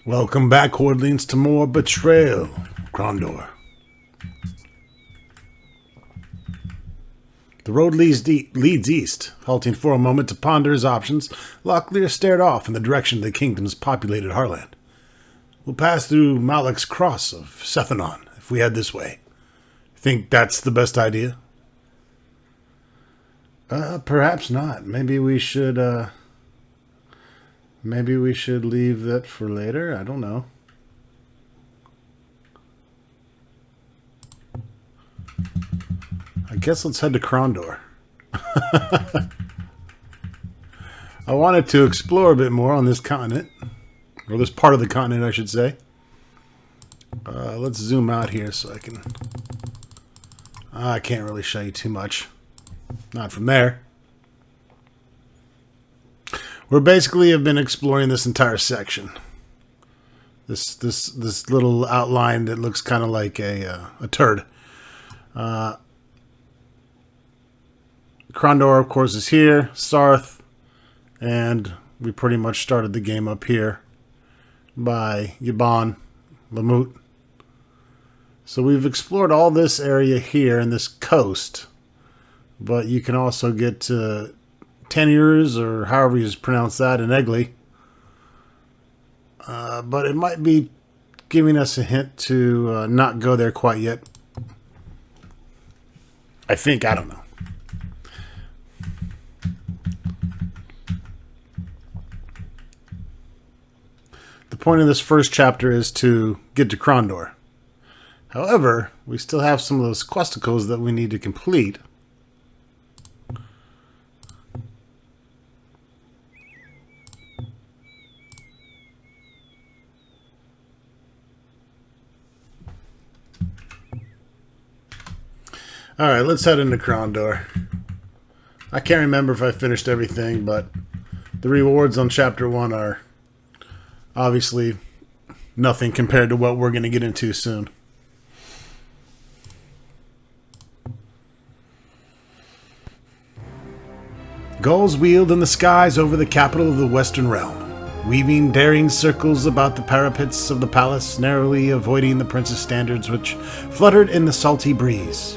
Welcome back, Hordlings, to more Betrayal, Krondor. The road leads east. Halting for a moment to ponder his options, Locklear stared off in the direction of the kingdom's populated heartland. We'll pass through Malak's Cross of Sethanon if we head this way. Think that's the best idea? Perhaps not. Maybe we should leave that for later. I don't know. I guess let's head to Krondor. I wanted to explore a bit more on this continent. Or this part of the continent, I should say. Let's zoom out here so I can... I can't really show you too much. Not from there. We basically have been exploring this entire section. This little outline that looks kind of like a turd. Krondor, of course, is here. Sarth. And we pretty much started the game up here by Yaban, Lamut. So we've explored all this area here and this coast. But you can also get to Teniers, or however you pronounce that, in Eggley. But it might be giving us a hint to not go there quite yet. I think. I don't know. The point of this first chapter is to get to Krondor. However, we still have some of those questicles that we need to complete. Alright, let's head into Krondor. I can't remember if I finished everything, but the rewards on Chapter 1 are obviously nothing compared to what we're going to get into soon. Gulls wheeled in the skies over the capital of the Western Realm, weaving daring circles about the parapets of the palace, narrowly avoiding the prince's standards which fluttered in the salty breeze.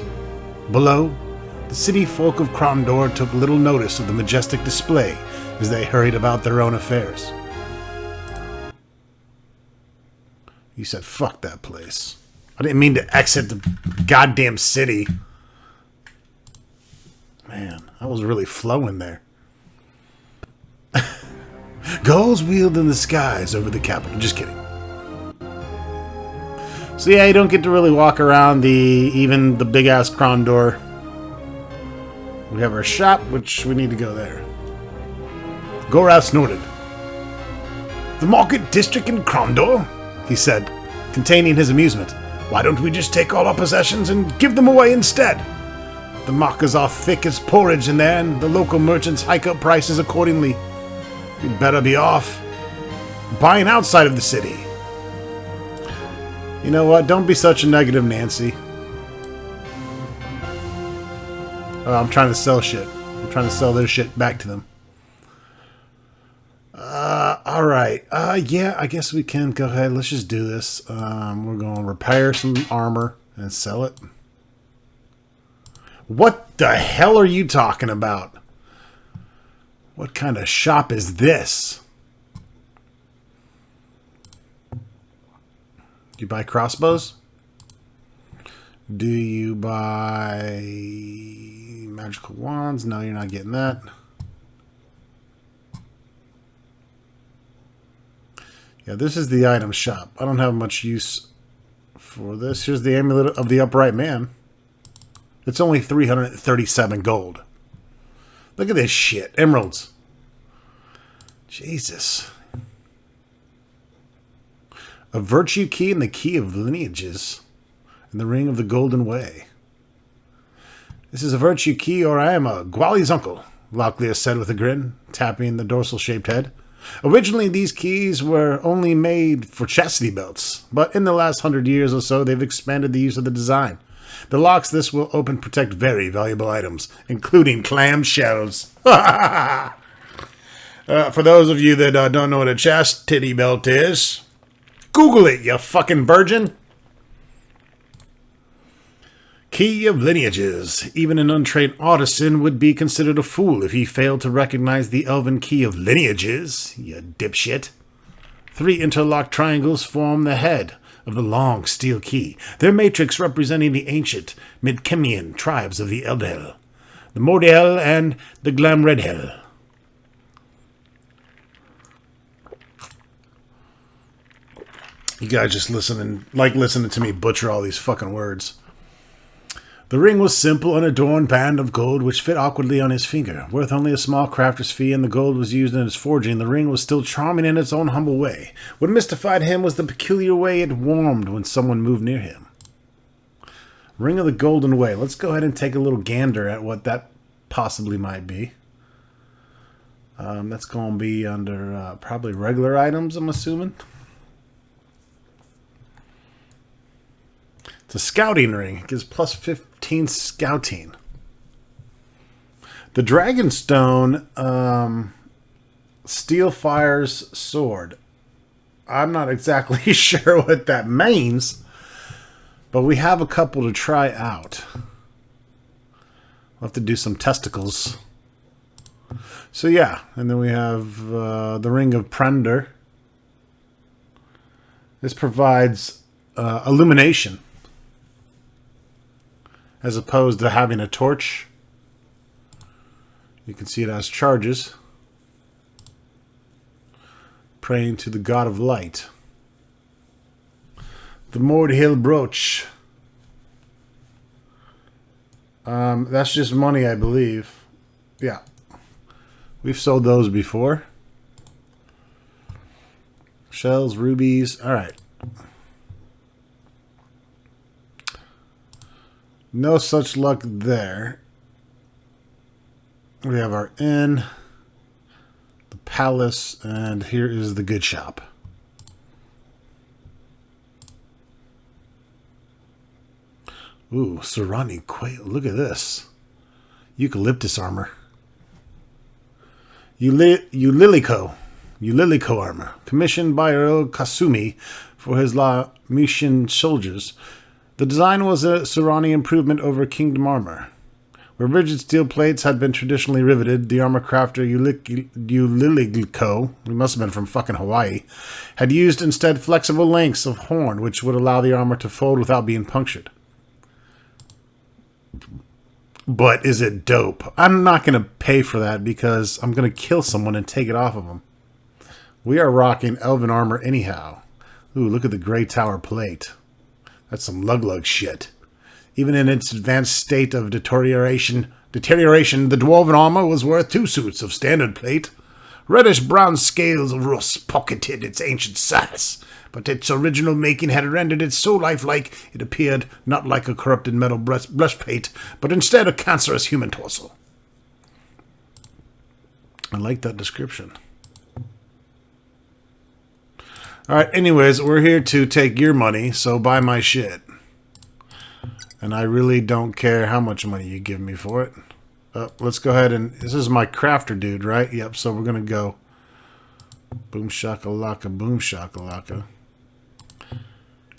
Below, the city folk of Krondor took little notice of the majestic display as they hurried about their own affairs. You said, fuck that place. I didn't mean to exit the goddamn city. Man, I was really flowing there. Gulls wheeled in the skies over the capital. Just kidding. So yeah, you don't get to really walk around even the big-ass Krondor. We have our shop, which we need to go there. Gorath snorted. The market district in Krondor? He said, containing his amusement. Why don't we just take all our possessions and give them away instead? The mockers are thick as porridge in there, and the local merchants hike up prices accordingly. We'd better be off buying outside of the city. You know what? Don't be such a negative Nancy. Oh, I'm trying to sell shit. I'm trying to sell their shit back to them. Alright. Yeah, I guess we can go ahead. Let's just do this. We're going to repair some armor and sell it. What the hell are you talking about? What kind of shop is this? Do you buy crossbows? Do you buy magical wands? No, you're not getting that. Yeah, this is the item shop. I don't have much use for this. Here's the amulet of the upright man. It's only 337 gold. Look at this shit. Emeralds. Jesus. A virtue key and the key of lineages. And the ring of the golden way. This is a virtue key or I am a Gwali's uncle, Locklear said with a grin, tapping the dorsal-shaped head. Originally, these keys were only made for chastity belts, but in the last 100 years or so, they've expanded the use of the design. The locks this will open protect very valuable items, including clam shells. For those of you that don't know what a chastity belt is, Google it, you fucking virgin. Key of lineages. Even an untrained artisan would be considered a fool if he failed to recognize the elven key of lineages, you dipshit. 3 interlocked triangles form the head of the long steel key, their matrix representing the ancient Midkemian tribes of the Eldhel, the Mordel, and the Glamredhel. You guys just listening to me butcher all these fucking words. The ring was simple, unadorned band of gold which fit awkwardly on his finger. Worth only a small crafter's fee, and the gold was used in its forging. The ring was still charming in its own humble way. What mystified him was the peculiar way it warmed when someone moved near him. Ring of the Golden Way. Let's go ahead and take a little gander at what that possibly might be. That's going to be under probably regular items, I'm assuming. It's a scouting ring. It gives plus 15 scouting. The Dragonstone Steel Fire's sword. I'm not exactly sure what that means, but we have a couple to try out. We'll have to do some testicles. So yeah, and then we have the Ring of Krondor. This provides illumination, as opposed to having a torch. You can see it has charges. Praying to the god of light. The Mordhill brooch. That's just money, I believe. Yeah. We've sold those before. Shells, rubies. Alright. No such luck there. We have our inn, the palace, and here is the good shop. Ooh, Serrani quail. Look at this. Eucalyptus armor. Ulilico armor. Commissioned by Earl Kasumi for his La Mission soldiers. The design was a Serrani improvement over Kingdom armor. Where rigid steel plates had been traditionally riveted, the armor crafter Ulilico, he must have been from fucking Hawaii, had used instead flexible lengths of horn, which would allow the armor to fold without being punctured. But is it dope? I'm not going to pay for that because I'm going to kill someone and take it off of them. We are rocking elven armor anyhow. Ooh, look at the Grey Tower plate. That's some lug-lug shit. Even in its advanced state of deterioration, the dwarven armor was worth 2 suits of standard plate. Reddish-brown scales of rust pocketed its ancient size, but its original making had rendered it so lifelike it appeared not like a corrupted metal breastplate, but instead a cancerous human torso. I like that description. Alright, anyways, we're here to take your money, so buy my shit. And I really don't care how much money you give me for it. Let's go ahead and... This is my crafter dude, right? Yep, so we're going to go... Boom shakalaka, boom shakalaka.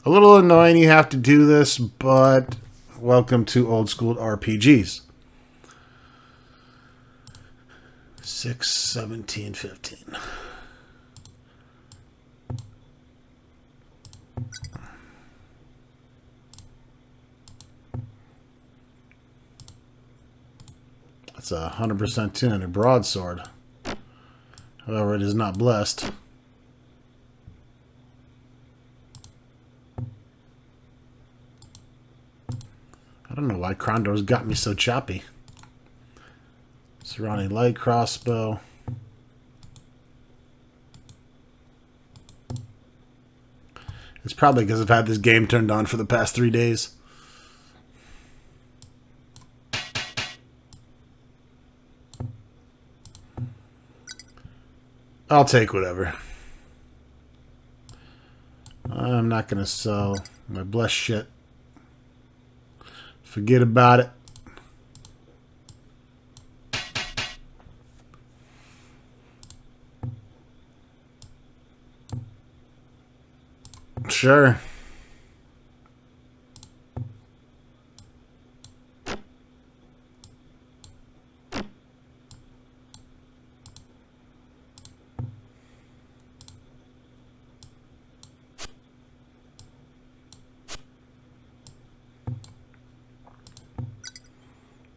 A little annoying you have to do this, but... Welcome to old school RPGs. 6, 17, 15... It's a 100% tin, a broadsword. However, it is not blessed. I don't know why Krondor's got me so choppy. Surrounding light crossbow. It's probably because I've had this game turned on for the past 3 days. I'll take whatever. I'm not going to sell my blessed shit. Forget about it. sure.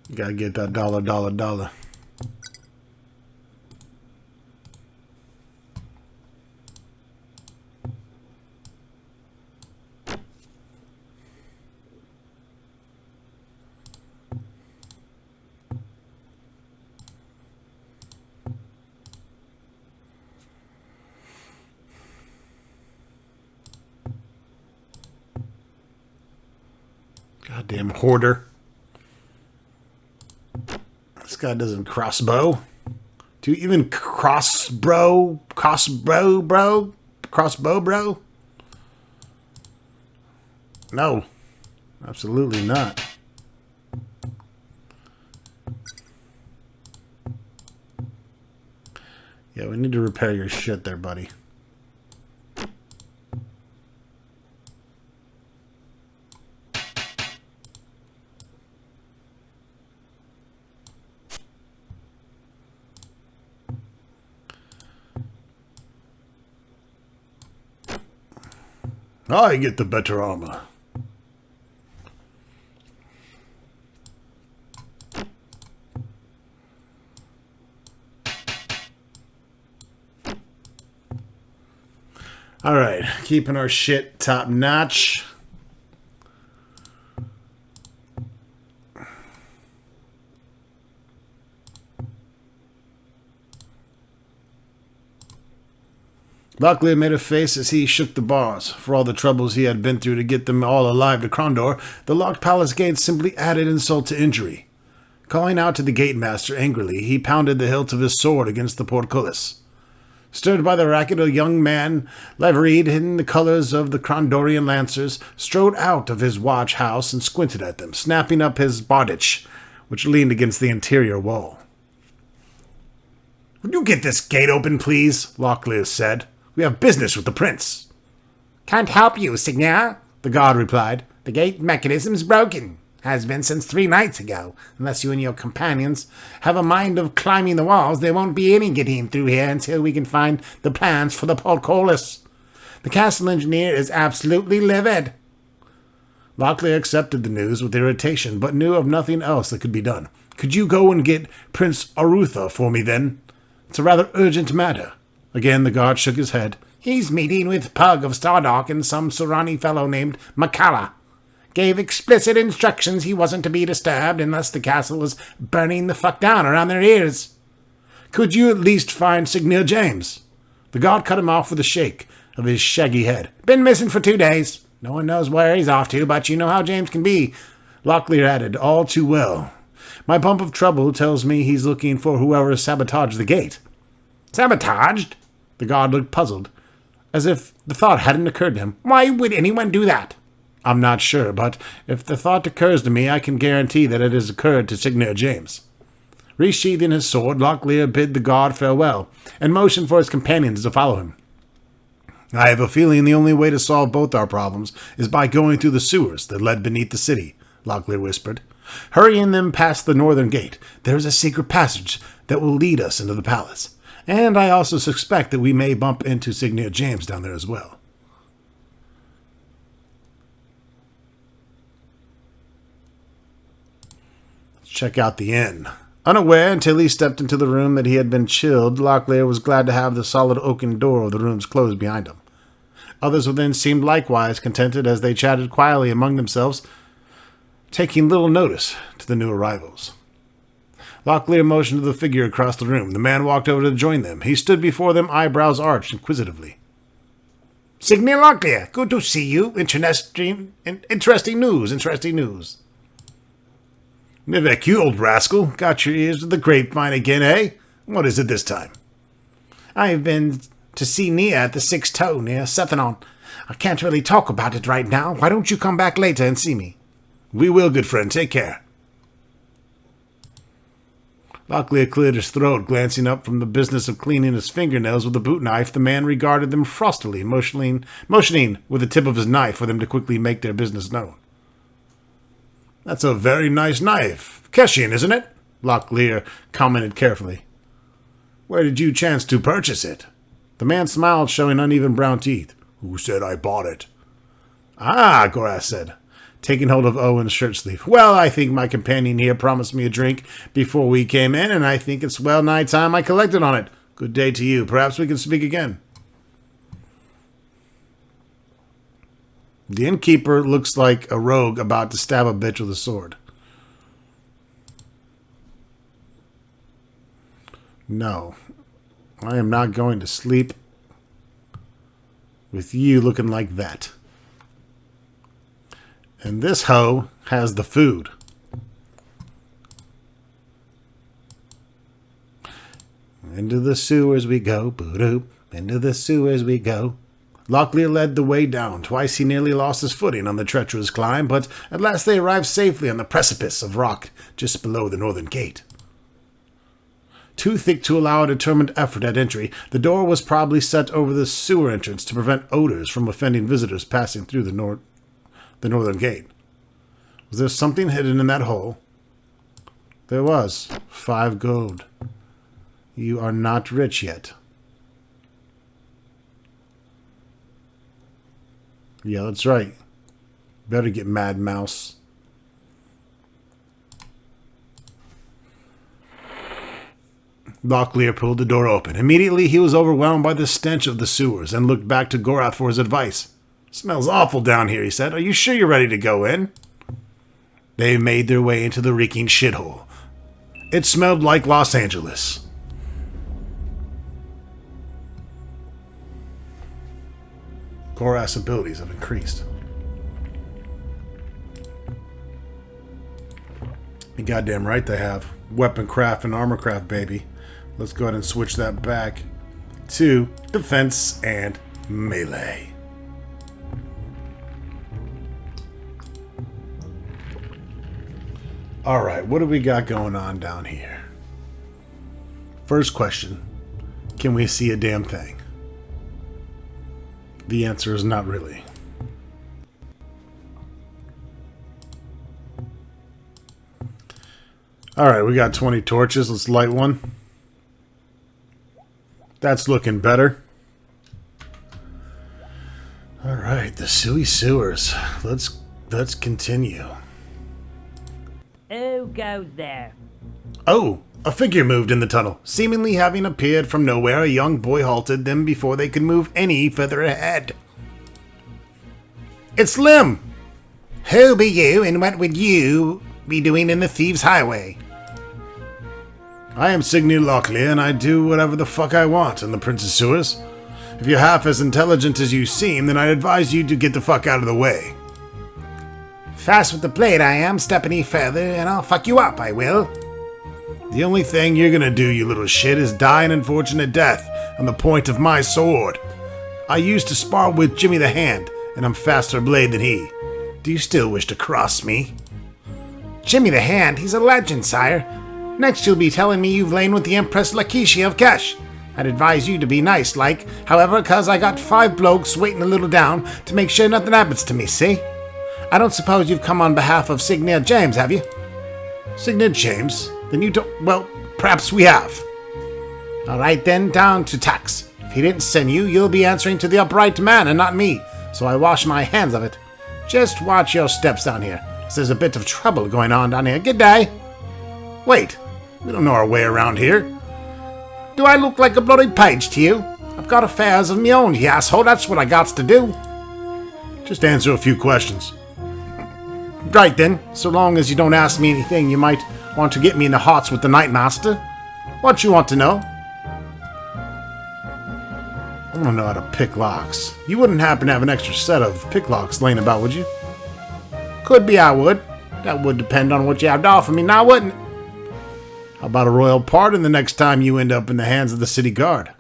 You gotta get that dollar. Goddamn hoarder. This guy doesn't crossbow. Do you even crossbow, bro? No. Absolutely not. Yeah, we need to repair your shit there, buddy. I get the better armor. All right, keeping our shit top notch. Locklear made a face as he shook the bars. For all the troubles he had been through to get them all alive to Krondor, the locked palace gates simply added insult to injury. Calling out to the gate master angrily, he pounded the hilt of his sword against the portcullis. Stirred by the racket, a young man, liveried in the colors of the Krondorian lancers, strode out of his watch house and squinted at them, snapping up his bardich, which leaned against the interior wall. "Would you get this gate open, please?" Locklear said. "We have business with the prince." "Can't help you, Signor," the guard replied. "The gate mechanism's broken. Has been since 3 nights ago. Unless you and your companions have a mind of climbing the walls, there won't be any getting through here until we can find the plans for the portcullis. The castle engineer is absolutely livid." Locklear accepted the news with irritation, but knew of nothing else that could be done. "Could you go and get Prince Arutha for me, then? It's a rather urgent matter." Again, the guard shook his head. "He's meeting with Pug of Stardock and some Surani fellow named Makala. Gave explicit instructions he wasn't to be disturbed unless the castle was burning the fuck down around their ears." "Could you at least find Signor James?" The guard cut him off with a shake of his shaggy head. "Been missing for 2 days. No one knows where he's off to, but you know how James can be." Locklear added, "All too well. My pump of trouble tells me he's looking for whoever sabotaged the gate." "Sabotaged?" The guard looked puzzled, as if the thought hadn't occurred to him. "Why would anyone do that?" "I'm not sure, but if the thought occurs to me, I can guarantee that it has occurred to Signor James." Resheathing his sword, Locklear bid the guard farewell, and motioned for his companions to follow him. "I have a feeling the only way to solve both our problems is by going through the sewers that led beneath the city," Locklear whispered. "Hurrying them past the northern gate, there is a secret passage that will lead us into the palace. And I also suspect that we may bump into Signor James down there as well." Let's check out the inn. Unaware until he stepped into the room that he had been chilled, Locklear was glad to have the solid oaken door of the rooms closed behind him. Others within seemed likewise contented as they chatted quietly among themselves, taking little notice to the new arrivals. Locklear motioned to the figure across the room. The man walked over to join them. He stood before them, eyebrows arched inquisitively. "Signor Locklear, good to see you. Interesting news. "Vivek, you old rascal. Got your ears to the grapevine again, eh? What is it this time?" "I've been to see Nia at the Six Toe near Sethanon. I can't really talk about it right now. Why don't you come back later and see me?" "We will, good friend. Take care." Locklear cleared his throat. Glancing up from the business of cleaning his fingernails with a boot knife, the man regarded them frostily, motioning with the tip of his knife for them to quickly make their business known. That's a very nice knife. Keshian, isn't it? Locklear commented carefully. Where did you chance to purchase it? The man smiled, showing uneven brown teeth. Who said I bought it? Ah, Gorath said, taking hold of Owen's shirt sleeve. Well, I think my companion here promised me a drink before we came in, and I think it's well nigh time I collected on it. Good day to you. Perhaps we can speak again. The innkeeper looks like a rogue about to stab a bitch with a sword. No, I am not going to sleep with you looking like that. And this hoe has the food. Into the sewers we go, boo-doo. Into the sewers we go. Locklear led the way down. Twice he nearly lost his footing on the treacherous climb, but at last they arrived safely on the precipice of rock just below the northern gate. Too thick to allow a determined effort at entry, the door was probably set over the sewer entrance to prevent odors from offending visitors passing through the northern gate. Was there something hidden in that hole? There was. 5 gold. You are not rich yet. Yeah, that's right. Better get mad, mouse. Locklear pulled the door open. Immediately he was overwhelmed by the stench of the sewers and looked back to Gorath for his advice. Smells awful down here, he said. Are you sure you're ready to go in? They made their way into the reeking shithole. It smelled like Los Angeles. Gorath's abilities have increased. You're goddamn right they have. Weapon craft and armor craft, baby. Let's go ahead and switch that back to defense and melee. Alright, what do we got going on down here? First question, can we see a damn thing? The answer is not really. Alright, we got 20 torches. Let's light one. That's looking better. Alright, the silly sewers. Let's continue. Who goes there? Oh, a figure moved in the tunnel. Seemingly having appeared from nowhere, a young boy halted them before they could move any further ahead. It's Lim! Who be you, and what would you be doing in the Thieves' Highway? I am Signir Locklear, and I do whatever the fuck I want in the Prince's Sewers. If you're half as intelligent as you seem, then I'd advise you to get the fuck out of the way. Fast with the blade I am. Step any further, and I'll fuck you up, I will. The only thing you're gonna do, you little shit, is die an unfortunate death on the point of my sword. I used to spar with Jimmy the Hand, and I'm faster blade than he. Do you still wish to cross me? Jimmy the Hand? He's a legend, sire. Next you'll be telling me you've lain with the Empress Lakeisha of Kesh. I'd advise you to be nice, like, however, 'cause I got 5 blokes waiting a little down to make sure nothing happens to me, see? I don't suppose you've come on behalf of Signir James, have you? Signir James? Then you don't... Well, perhaps we have. Alright then, down to tax. If he didn't send you, you'll be answering to the upright man and not me, so I wash my hands of it. Just watch your steps down here, 'cause there's a bit of trouble going on down here. Good day. Wait, we don't know our way around here. Do I look like a bloody page to you? I've got affairs of me own, you asshole. That's what I got to do. Just answer a few questions. Right then, so long as you don't ask me anything you might want to get me in the hearts with the Nightmaster. What you want to know? I want to know how to pick locks. You wouldn't happen to have an extra set of pick locks laying about, would you? Could be I would. That would depend on what you have to offer me now, wouldn't it? How about a royal pardon the next time you end up in the hands of the city guard?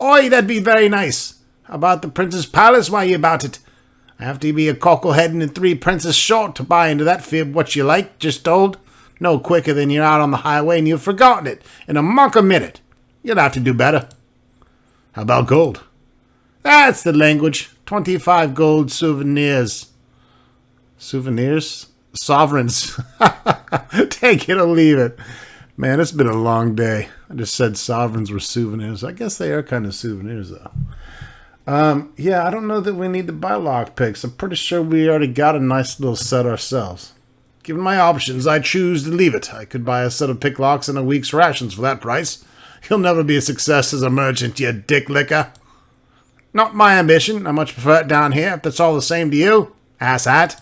Oi, that'd be very nice. How about the Prince's Palace while you about it? I have to be a cockle-heading and 3 princes short to buy into that fib what you like, just told. No quicker than you're out on the highway and you've forgotten it in a monk a minute. You'll have to do better. How about gold? That's the language. 25 gold souvenirs. Souvenirs? Sovereigns. Take it or leave it. Man, it's been a long day. I just said sovereigns were souvenirs. I guess they are kind of souvenirs, though. Yeah, I don't know that we need to buy lockpicks. I'm pretty sure we already got a nice little set ourselves. Given my options, I choose to leave it. I could buy a set of pick locks and a week's rations for that price. You'll never be a success as a merchant, you dick licker. Not my ambition. I much prefer it down here, if that's all the same to you, asshat.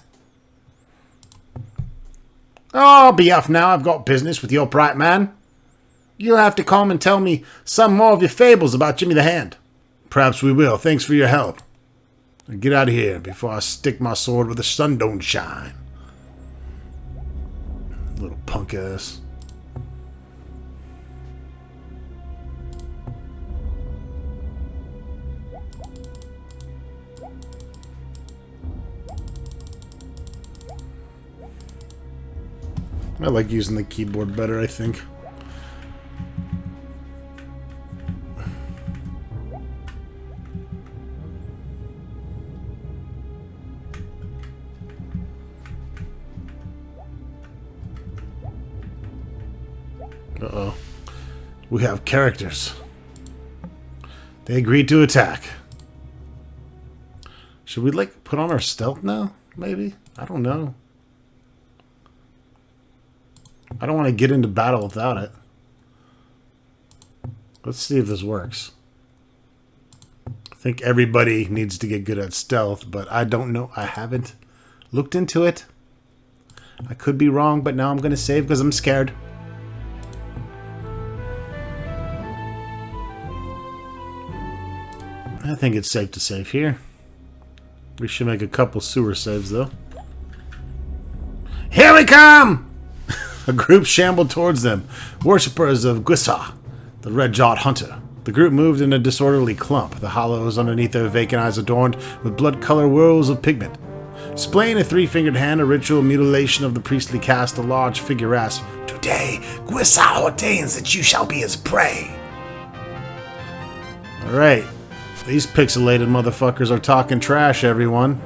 Oh, be off now. I've got business with your bright man. You'll have to come and tell me some more of your fables about Jimmy the Hand. Perhaps we will. Thanks for your help. Now get out of here before I stick my sword where the sun don't shine. Little punk ass. I like using the keyboard better, I think. Uh-oh. We have characters. They agreed to attack. Should we, like, put on our stealth now? Maybe? I don't know. I don't want to get into battle without it. Let's see if this works. I think everybody needs to get good at stealth, but I don't know. I haven't looked into it. I could be wrong, but now I'm going to save because I'm scared. I think it's safe to save here. We should make a couple sewer saves, though. Here we come! A group shambled towards them, worshippers of Gwissa, the red-jawed hunter. The group moved in a disorderly clump, the hollows underneath their vacant eyes adorned with blood-colored whirls of pigment. Displaying a three-fingered hand, a ritual mutilation of the priestly caste, a large figure rasped, "Today, Gwissa ordains that you shall be his prey." Alright. These pixelated motherfuckers are talking trash, everyone.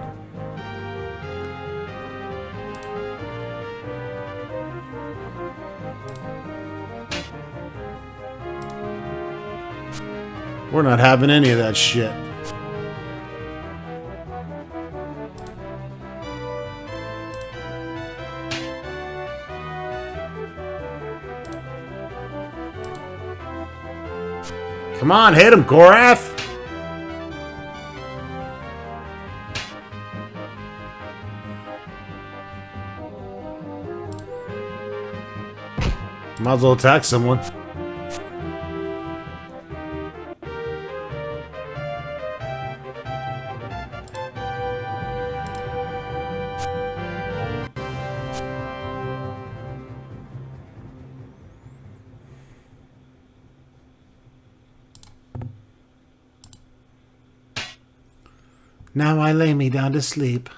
We're not having any of that shit. Come on, hit him, Gorath! Might as well attack someone. Now I lay me down to sleep.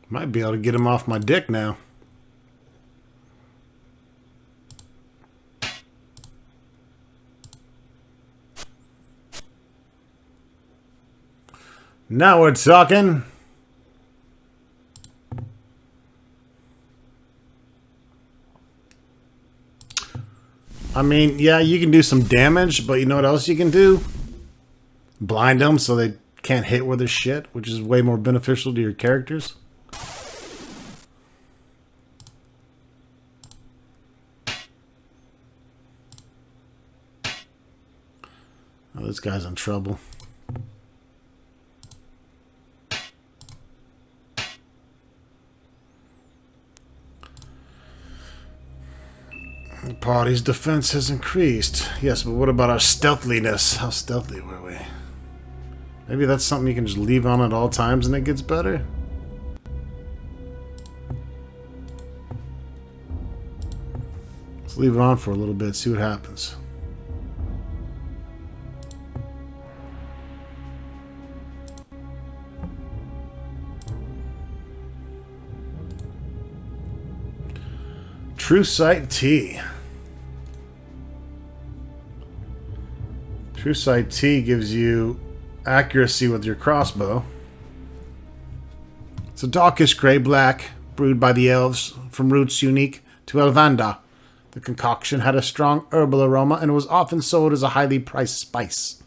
Might be able to get him off my dick now. Now we're talking. I mean, yeah, you can do some damage, but you know what else you can do? Blind them so they can't hit with their shit, which is way more beneficial to your characters. Oh, this guy's in trouble. The party's defense has increased. Yes, but what about our stealthiness? How stealthy were we? Maybe that's something you can just leave on at all times and it gets better? Let's leave it on for a little bit, see what happens. True Sight T. True Sight T gives you accuracy with your crossbow. It's a darkish grey-black, brewed by the elves from roots unique to Elvanda. The concoction had a strong herbal aroma and was often sold as a highly priced spice.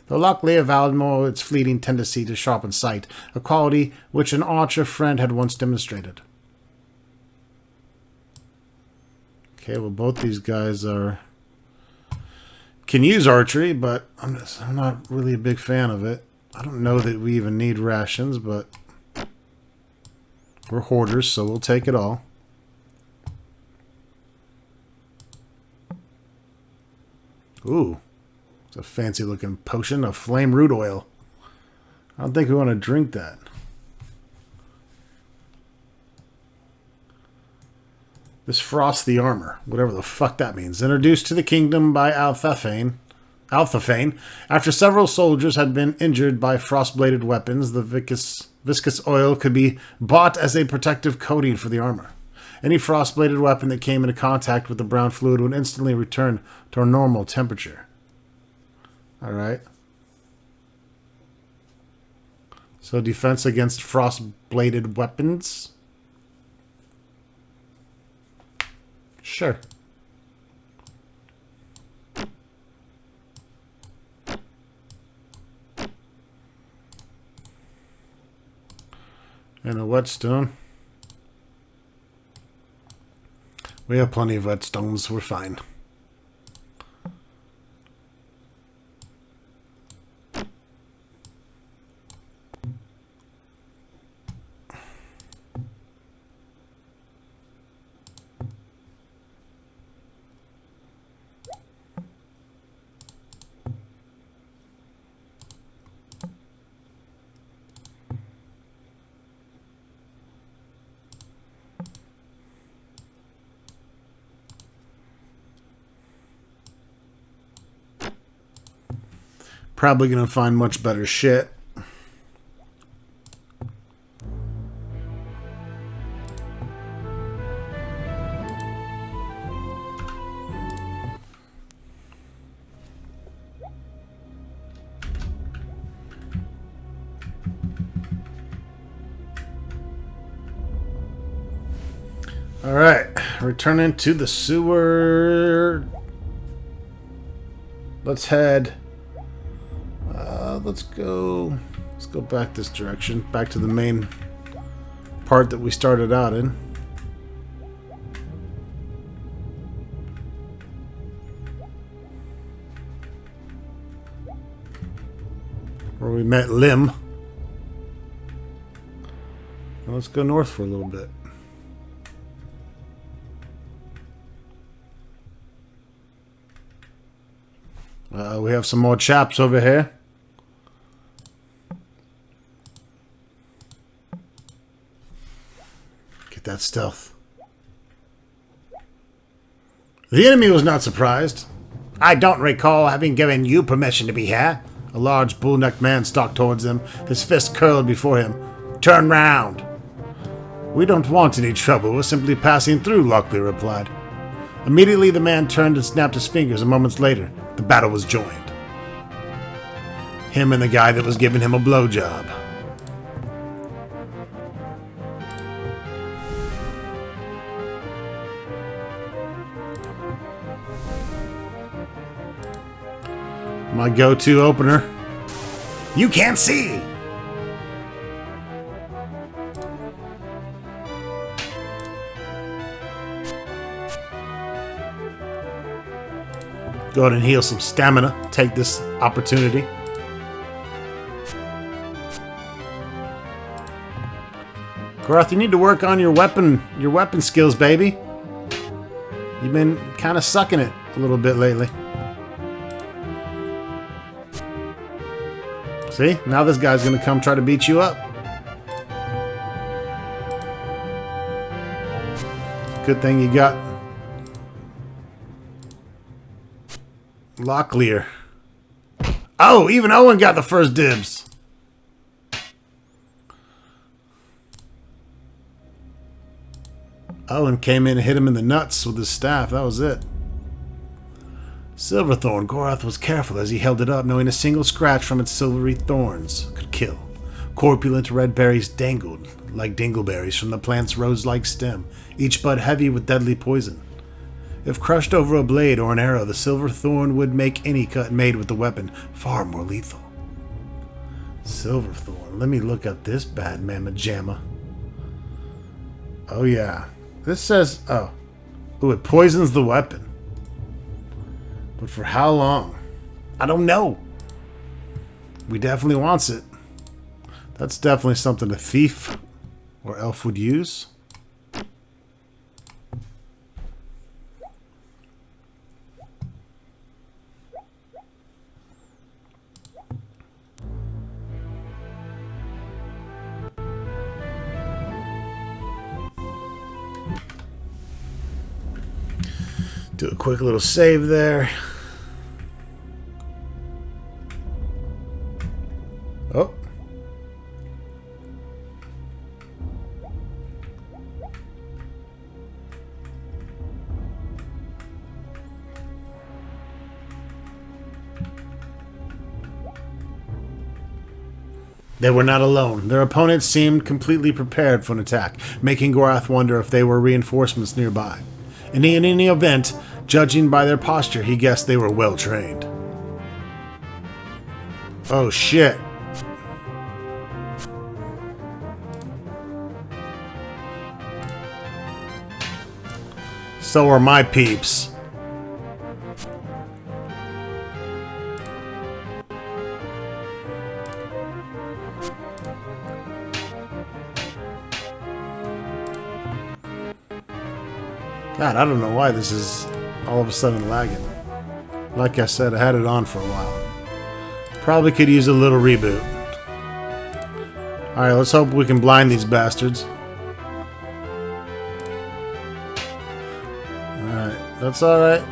Though luckily avowed more its fleeting tendency to sharpen sight, a quality which an archer friend had once demonstrated. Okay, well both these guys can use archery, but I'm not really a big fan of it. I don't know that we even need rations, but we're hoarders, so we'll take it all. Ooh, it's a fancy looking potion of flame root oil. I don't think we want to drink that. This frosts the armor, whatever the fuck that means. Introduced to the kingdom by Althafane. After several soldiers had been injured by frost-bladed weapons, the viscous oil could be bought as a protective coating for the armor. Any frost-bladed weapon that came into contact with the brown fluid would instantly return to a normal temperature. Alright. So defense against frost-bladed weapons. Sure. And a whetstone. We have plenty of whetstones, we're fine. Probably gonna find much better shit. All right, returning to the sewer. Let's head. Let's go back this direction, back to the main part that we started out in. Where we met Lim. And let's go north for a little bit. We have some more chaps over here. Get that stealth. The enemy was not surprised. I don't recall having given you permission to be here. A large bull-necked man stalked towards them, his fist curled before him. Turn round. We don't want any trouble. We're simply passing through, Lockley replied. Immediately the man turned and snapped his fingers, and moments later, the battle was joined. Him and the guy that was giving him a blowjob. My go-to opener. You can't see! Go ahead and heal some stamina. Take this opportunity. Korath, you need to work on your weapon skills, baby. You've been kind of sucking it a little bit lately. See? Now this guy's going to come try to beat you up. Good thing you got Locklear. Oh, even Owen got the first dibs. Oh, and came in and hit him in the nuts with his staff. That was it. Silverthorn. Gorath was careful as he held it up, knowing a single scratch from its silvery thorns could kill. Corpulent red berries dangled like dingleberries from the plant's rose-like stem, each bud heavy with deadly poison. If crushed over a blade or an arrow, the silver thorn would make any cut made with the weapon far more lethal. Silverthorn. Let me look up this bad mamma jamma. Oh yeah. This says, oh. Ooh, it poisons the weapon. But for how long? I don't know. We definitely wants it. That's definitely something a thief or elf would use. Do a quick little save there. Oh. They were not alone. Their opponents seemed completely prepared for an attack, making Gorath wonder if they were reinforcements nearby. And in any event, judging by their posture, he guessed they were well trained. Oh shit. So are my peeps. God, I don't know why this is all of a sudden lagging. Like I said, I had it on for a while. Probably could use a little reboot. Alright, let's hope we can blind these bastards. Alright, that's alright.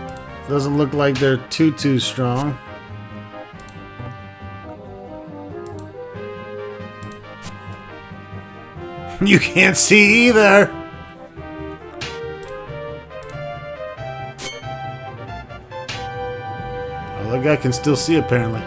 Doesn't look like they're too strong. You can't see either! That guy can still see, apparently.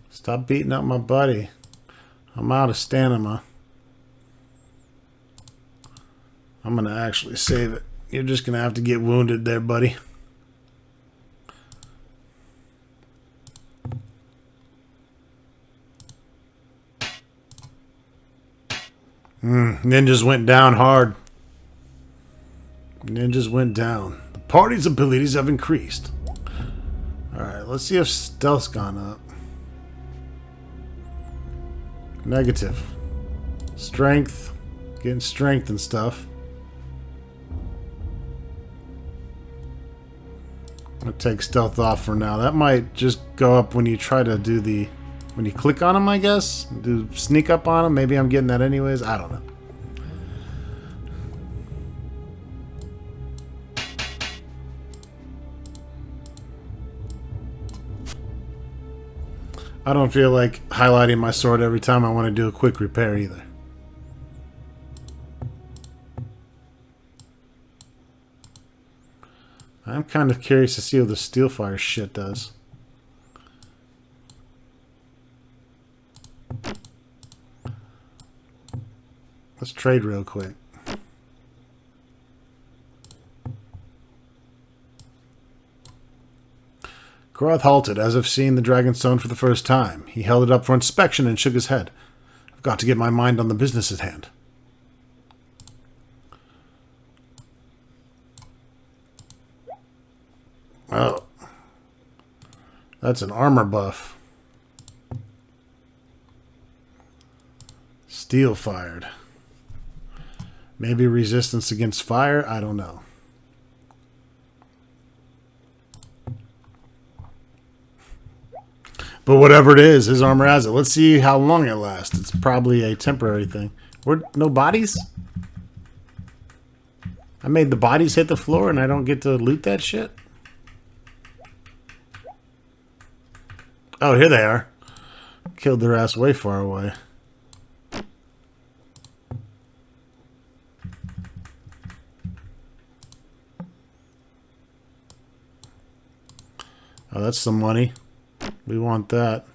Stop beating up my buddy. I'm out of stamina. I'm gonna actually save it. You're just gonna have to get wounded there, buddy. Ninjas went down hard. Ninjas went down. The party's abilities have increased. Alright, let's see if stealth's gone up. Negative. Strength. Getting strength and stuff. I'll take stealth off for now. That might just go up when you try to do the... When you click on them, I guess? Do sneak up on them? Maybe I'm getting that anyways? I don't know. I don't feel like highlighting my sword every time I want to do a quick repair either. I'm kind of curious to see what the Steelfire shit does. Let's trade real quick. Gorath halted, as if seeing the Dragonstone for the first time. He held it up for inspection and shook his head. I've got to get my mind on the business at hand. Oh. That's an armor buff. Steel fired. Maybe resistance against fire? I don't know. But whatever it is, his armor has it. Let's see how long it lasts. It's probably a temporary thing. No bodies? I made the bodies hit the floor and I don't get to loot that shit? Oh, here they are. Killed their ass way far away. Oh, that's some money. We want that.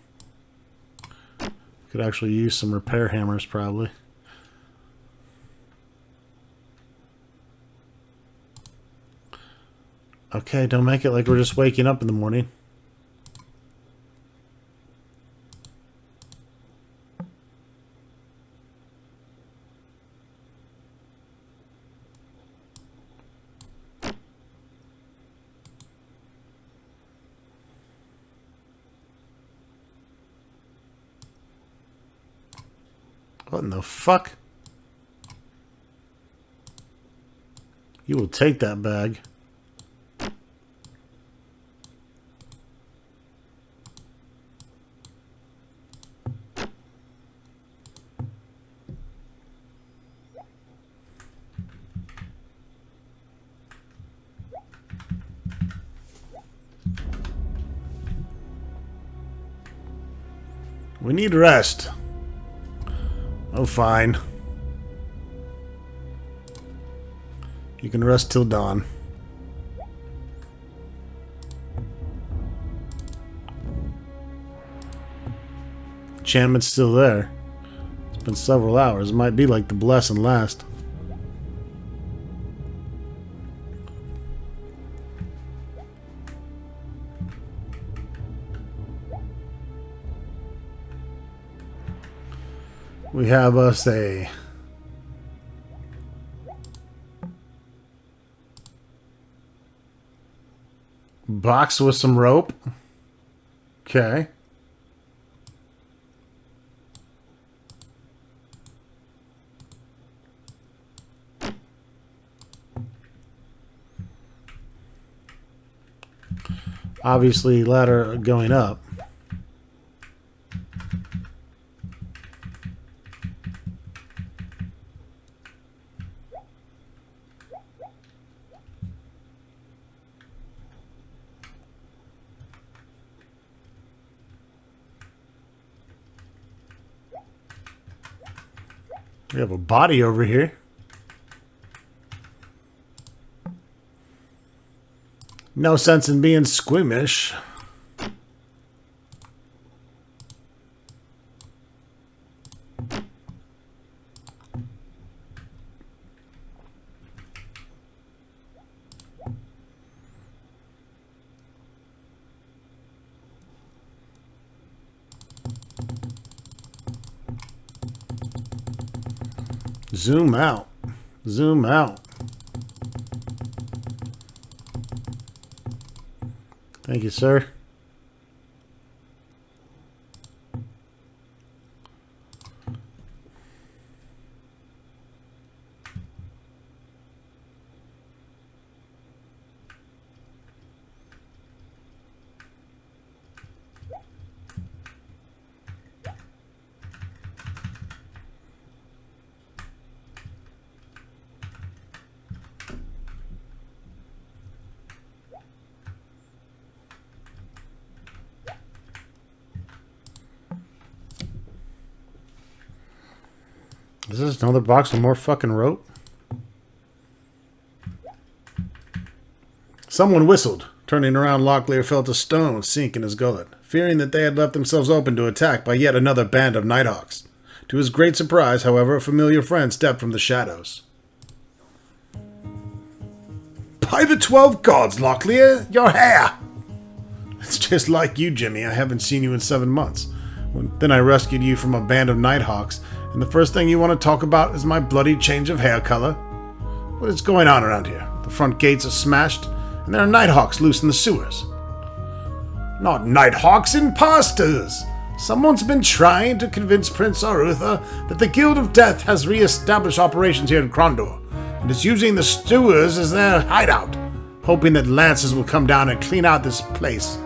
Could actually use some repair hammers, probably. Okay, don't make it like we're just waking up in the morning. What in the fuck? You will take that bag. We need rest. Oh, fine. You can rest till dawn. Enchantment's still there. It's been several hours. It might be like the bless and last. We have us a box with some rope. Okay. Obviously, ladder going up. We have a body over here. No sense in being squeamish. Zoom out. Zoom out. Thank you, sir. Is this another box with more fucking rope? Someone whistled. Turning around, Locklear felt a stone sink in his gullet, fearing that they had left themselves open to attack by yet another band of Nighthawks. To his great surprise, however, a familiar friend stepped from the shadows. By the 12 gods, Locklear, your hair! It's just like you, Jimmy. I haven't seen you in 7 months. Then I rescued you from a band of Nighthawks, and the first thing you want to talk about is my bloody change of hair color? What is going on around here? The front gates are smashed, and there are Nighthawks loose in the sewers. Not Nighthawks, imposters! Someone's been trying to convince Prince Arutha that the Guild of Death has re-established operations here in Krondor, and is using the sewers as their hideout, hoping that Lancers will come down and clean out this place.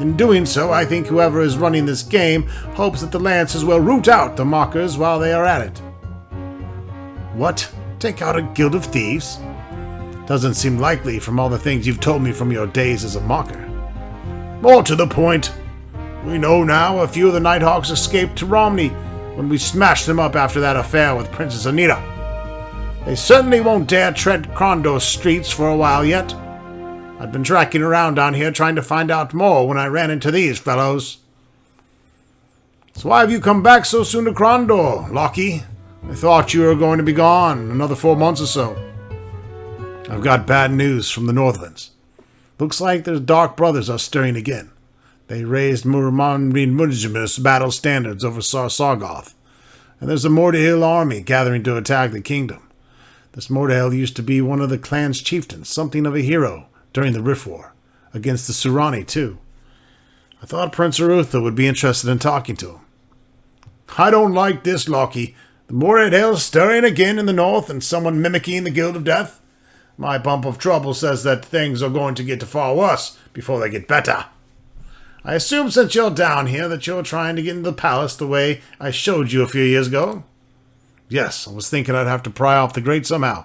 In doing so, I think whoever is running this game hopes that the Lancers will root out the mockers while they are at it. What? Take out a Guild of Thieves? Doesn't seem likely from all the things you've told me from your days as a mocker. More to the point, we know now a few of the Nighthawks escaped to Romney when we smashed them up after that affair with Princess Anita. They certainly won't dare tread Krondor's streets for a while yet. I've been tracking around down here trying to find out more when I ran into these fellows. So why have you come back so soon to Krondor, Lockie? I thought you were going to be gone another 4 months or so. I've got bad news from the Northlands. Looks like their Dark Brothers are stirring again. They raised Muramrin battle standards over Sargoth, and there's a Mordahill army gathering to attack the kingdom. This Mordahill used to be one of the clan's chieftains, something of a hero during the Rift War, against the Surani too. I thought Prince Arutha would be interested in talking to him. I don't like this, Lockie. The Mordahill stirring again in the north and someone mimicking the Guild of Death. My bump of trouble says that things are going to get far worse before they get better. I assume since you're down here that you're trying to get into the palace the way I showed you a few years ago? Yes, I was thinking I'd have to pry off the grate somehow,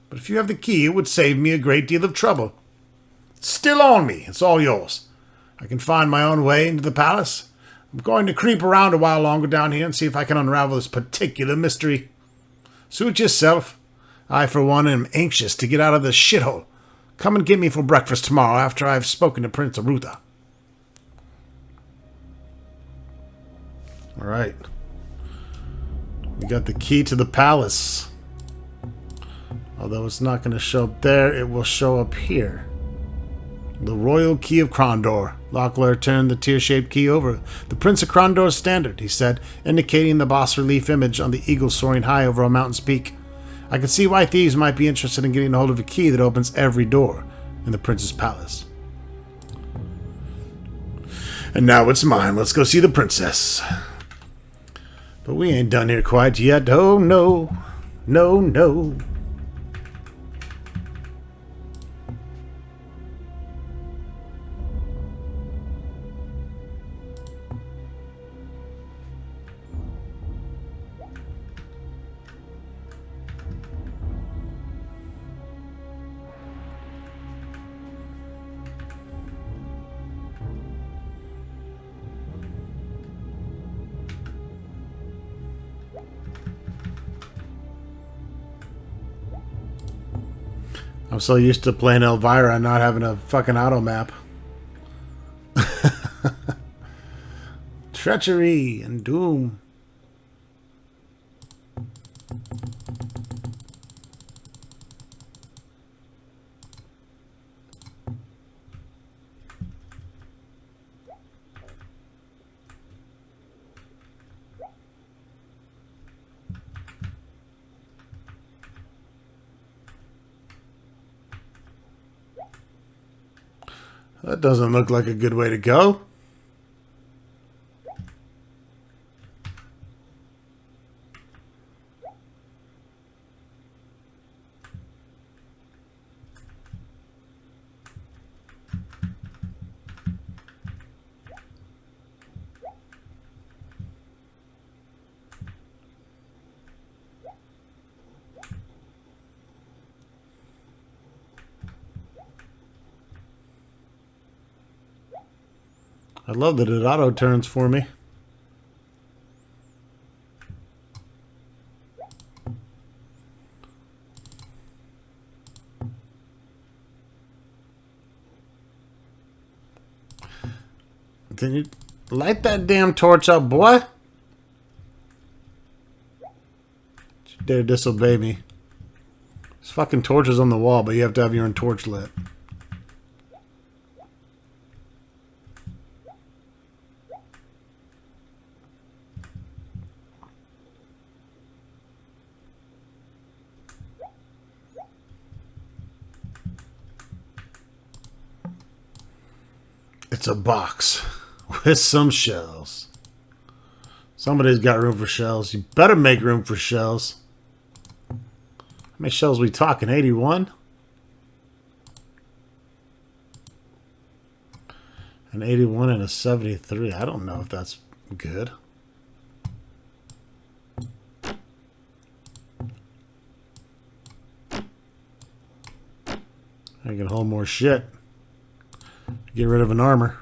but if you have the key, it would save me a great deal of trouble. It's still on me. It's all yours. I can find my own way into the palace. I'm going to creep around a while longer down here and see if I can unravel this particular mystery. Suit yourself. I, for one, am anxious to get out of this shithole. Come and get me for breakfast tomorrow after I've spoken to Prince Arutha. All right. We got the key to the palace. Although it's not going to show up there, it will show up here. The Royal Key of Krondor. Locklear turned the tear-shaped key over. The Prince of Krondor's standard, he said, indicating the bas-relief image on the eagle soaring high over a mountain's peak. I could see why thieves might be interested in getting a hold of a key that opens every door in the Prince's palace. And now it's mine. Let's go see the princess. But we ain't done here quite yet. Oh, no. No, no. I'm so used to playing Elvira and not having a fucking auto map. Treachery and doom. That doesn't look like a good way to go. I love that it auto turns for me. Can you light that damn torch up, boy? You dare disobey me. There's fucking torches on the wall, but you have to have your own torch lit. It's a box with some shells. Somebody's got room for shells. You better make room for shells. How many shells we talking? 81? An 81 and a 73. I don't know if that's good. I can hold more shit. Get rid of an armor.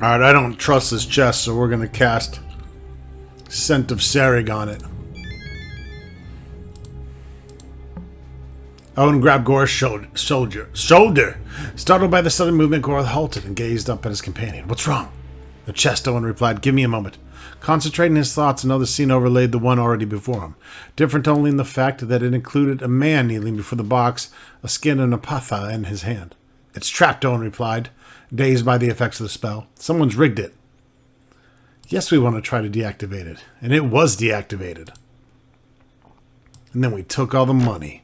Alright, I don't trust this chest, so we're going to cast Scent of Sarig on it. Owen grabbed Gor's shoulder. Startled by the sudden movement, Gor halted and gazed up at his companion. What's wrong? The chest, Owen replied. Give me a moment. Concentrating his thoughts, another scene overlaid the one already before him. Different only in the fact that it included a man kneeling before the box, a skin and a patha in his hand. It's trapped, Owen replied, dazed by the effects of the spell. Someone's rigged it. Yes, we want to try to deactivate it. And it was deactivated. And then we took all the money.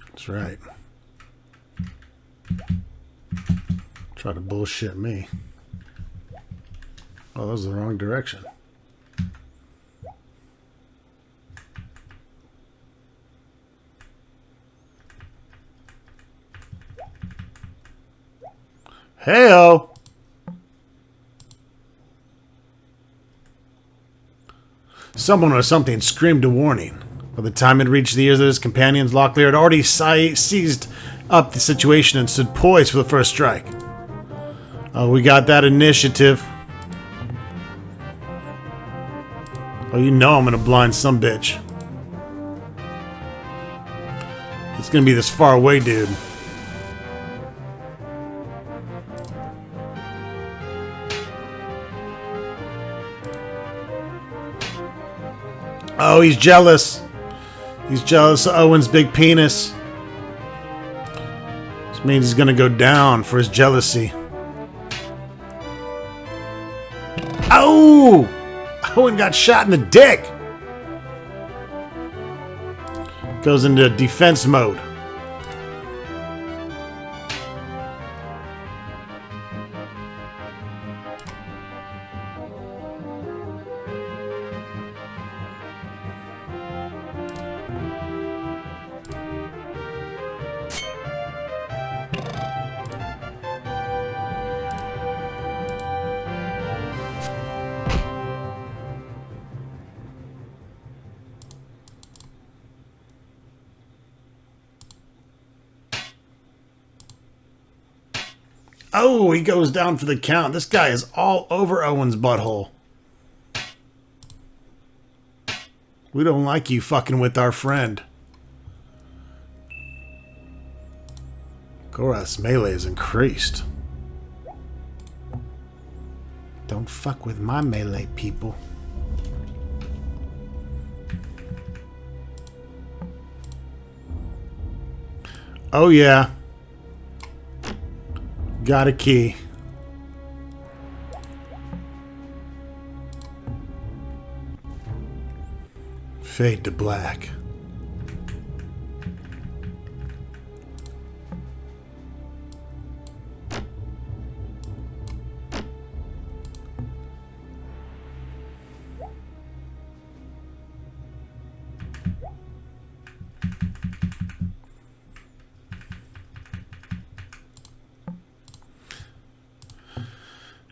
That's right. Try to bullshit me. Oh, that was the wrong direction. Hey-o! Someone or something screamed a warning. By the time it reached the ears of his companions, Locklear had already seized up the situation and stood poised for the first strike. Oh, we got that initiative. Oh, you know I'm gonna blind some bitch. It's gonna be this far away, dude. Oh, he's jealous. He's jealous of Owen's big penis. This means he's gonna go down for his jealousy. Oh! Owen got shot in the dick. Goes into defense mode. Oh, he goes down for the count. This guy is all over Owen's butthole. We don't like you fucking with our friend. Gorath's melee is increased. Don't fuck with my melee, people. Oh, yeah. Got a key. Fade to black.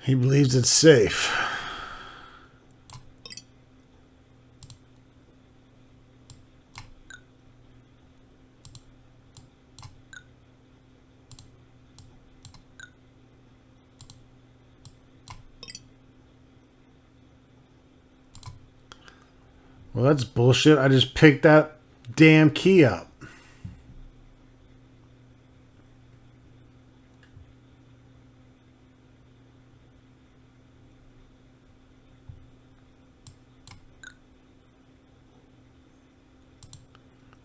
He believes it's safe. Well, that's bullshit. I just picked that damn key up.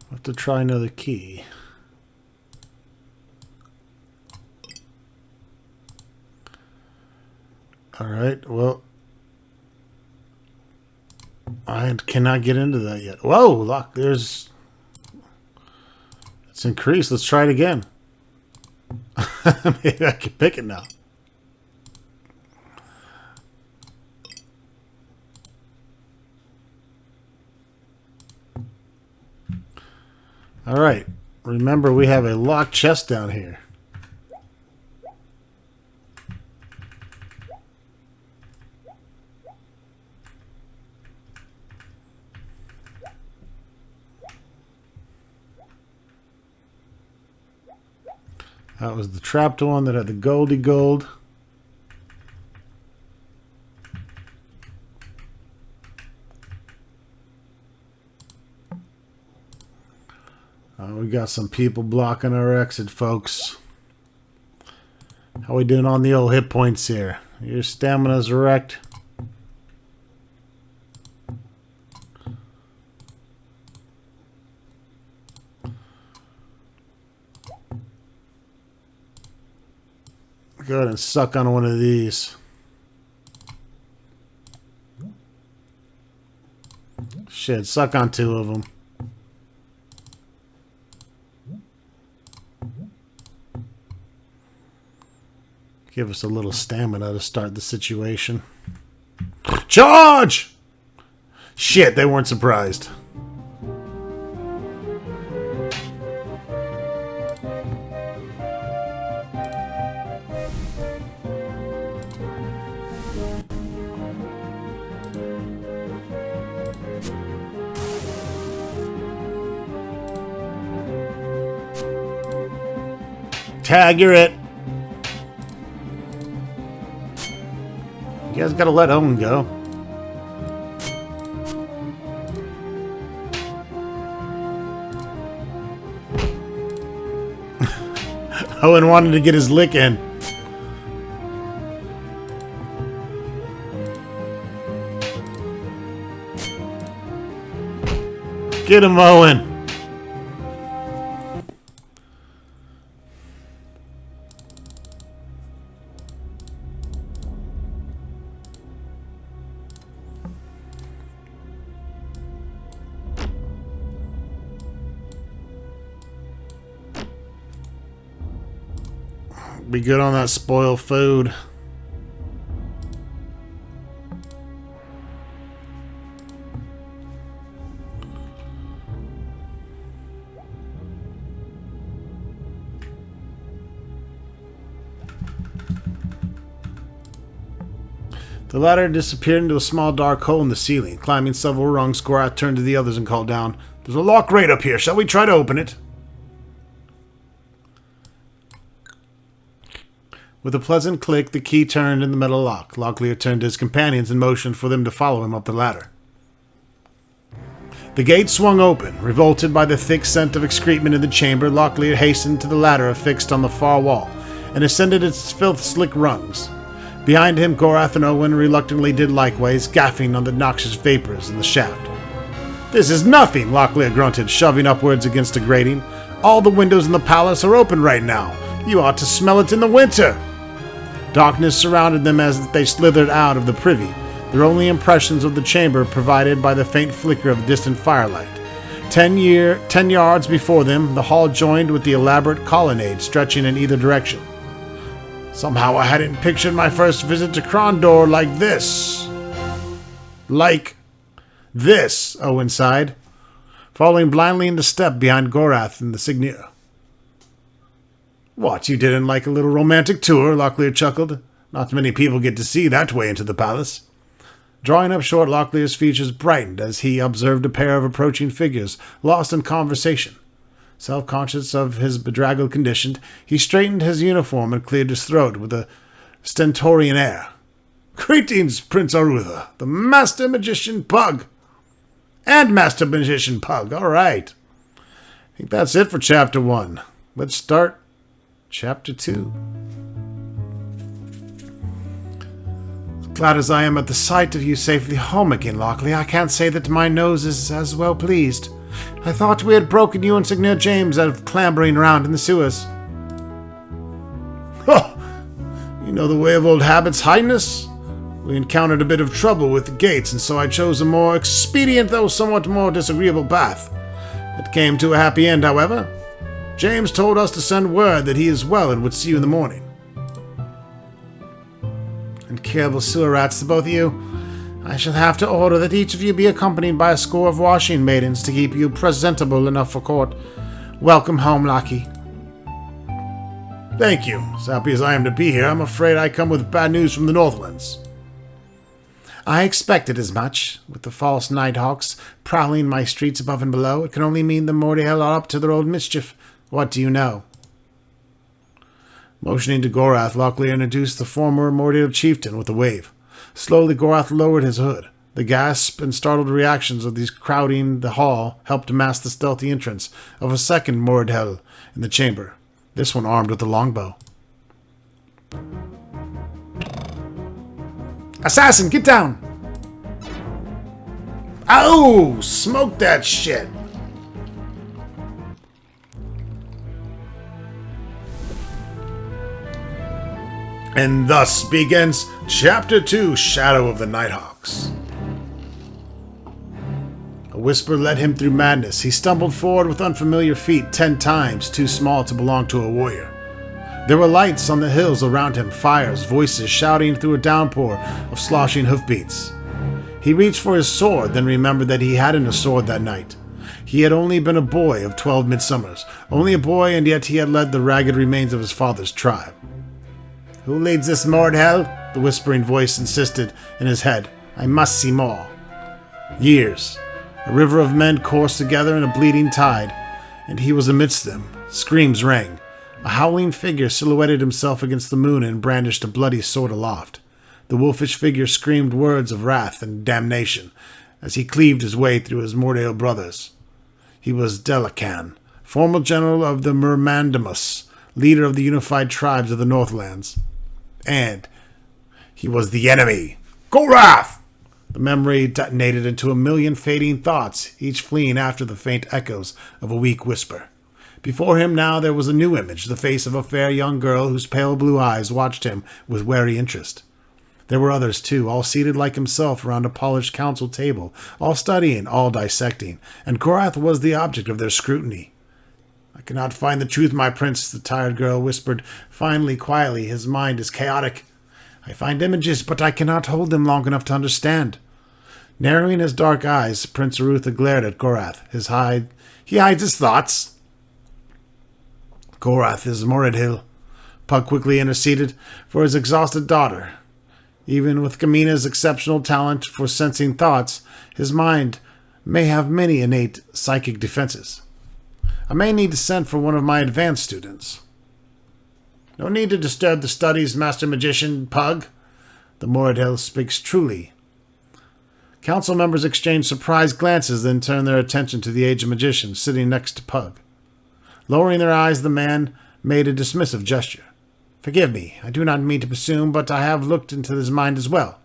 I'll have to try another key. Alright, well, I cannot get into that yet. Whoa, look, there's... It's increased. Let's try it again. Maybe I can pick it now. Alright, remember we have a locked chest down here. That was the trapped one that had the goldy gold. We got some people blocking our exit, folks. How we doing on the old hit points here? Your stamina's wrecked. Go ahead and suck on one of these. Shit, suck on two of them. Give us a little stamina to start the situation. Charge! Shit, they weren't surprised. Tag, you're it. You guys gotta let Owen go. Owen wanted to get his lick in. Get him, Owen. Be good on that spoiled food. The ladder disappeared into a small dark hole in the ceiling. Climbing several rungs, Gorath turned to the others and called down, "There's a lock right up here. Shall we try to open it?" With a pleasant click, the key turned in the metal lock. Locklear turned to his companions and motioned for them to follow him up the ladder. The gate swung open. Revolted by the thick scent of excrement in the chamber, Locklear hastened to the ladder affixed on the far wall and ascended its filth-slick rungs. Behind him, Gorath and Owen reluctantly did likewise, gaffing on the noxious vapors in the shaft. "This is nothing," Locklear grunted, shoving upwards against a grating. "All the windows in the palace are open right now. You ought to smell it in the winter." Darkness surrounded them as they slithered out of the privy, their only impressions of the chamber provided by the faint flicker of distant firelight. 10 yards before them, the hall joined with the elaborate colonnade stretching in either direction. "Somehow I hadn't pictured my first visit to Krondor like this." "Like this," Owen sighed, following blindly into step behind Gorath and the Signier. "What, you didn't like a little romantic tour?" Locklear chuckled. "Not many people get to see that way into the palace." Drawing up short, Locklear's features brightened as he observed a pair of approaching figures, lost in conversation. Self-conscious of his bedraggled condition, he straightened his uniform and cleared his throat with a stentorian air. "Greetings, Prince Arutha, the master magician Pug." And Master Magician Pug. All right. I think that's it for Chapter 1. Let's start Chapter 2. Glad as I am at the sight of you safely home again, Lockley, I can't say that my nose is as well pleased. I thought we had broken you and Signor James out of clambering around in the sewers. Oh, you know the way of old habits, Highness. We encountered a bit of trouble with the gates, and so I chose a more expedient, though somewhat more disagreeable path. It came to a happy end, however. James told us to send word that he is well and would see you in the morning. Incurable sewer rats to both of you. I shall have to order that each of you be accompanied by a score of washing maidens to keep you presentable enough for court. Welcome home, Lucky. Thank you. As happy as I am to be here, I'm afraid I come with bad news from the Northlands. I expected as much. With the false Nighthawks prowling my streets above and below, it can only mean the Mordale are up to their old mischief. What do you know? Motioning to Gorath, Locklear introduced the former Mordale chieftain with a wave. Slowly, Gorath lowered his hood. The gasp and startled reactions of these crowding the hall helped mask the stealthy entrance of a second Mordale in the chamber, this one armed with a longbow. Assassin, get down! Oh, smoke that shit! And thus begins Chapter 2, Shadow of the Nighthawks. A whisper led him through madness. He stumbled forward with unfamiliar feet 10 times too small to belong to a warrior. There were lights on the hills around him, fires, voices shouting through a downpour of sloshing hoofbeats. He reached for his sword, then remembered that he hadn't a sword that night. He had only been a boy of 12 midsummers, only a boy, and yet he had led the ragged remains of his father's tribe. Who leads this Mordhell? The whispering voice insisted in his head. I must see more. Years. A river of men coursed together in a bleeding tide, and he was amidst them. Screams rang. A howling figure silhouetted himself against the moon and brandished a bloody sword aloft. The wolfish figure screamed words of wrath and damnation as he cleaved his way through his Mordale brothers. He was Delacan, former general of the Myrmandamus, leader of the unified tribes of the Northlands. And he was the enemy. Gorath! The memory detonated into a million fading thoughts, each fleeing after the faint echoes of a weak whisper. Before him now there was a new image, the face of a fair young girl whose pale blue eyes watched him with wary interest. There were others, too, all seated like himself around a polished council table, all studying, all dissecting, and Gorath was the object of their scrutiny. I cannot find the truth, my prince, the tired girl whispered, finally, quietly. His mind is chaotic. I find images, but I cannot hold them long enough to understand. Narrowing his dark eyes, Prince Arutha glared at Gorath. He hides his thoughts. Gorath is Moradhil. Pug quickly interceded for his exhausted daughter. Even with Gamina's exceptional talent for sensing thoughts, his mind may have many innate psychic defenses. I may need to send for one of my advanced students. No need to disturb the studies, Master Magician Pug. The Moradhil speaks truly. Council members exchanged surprised glances, then turned their attention to the aged magician sitting next to Pug. Lowering their eyes, the man made a dismissive gesture. Forgive me, I do not mean to presume, but I have looked into his mind as well.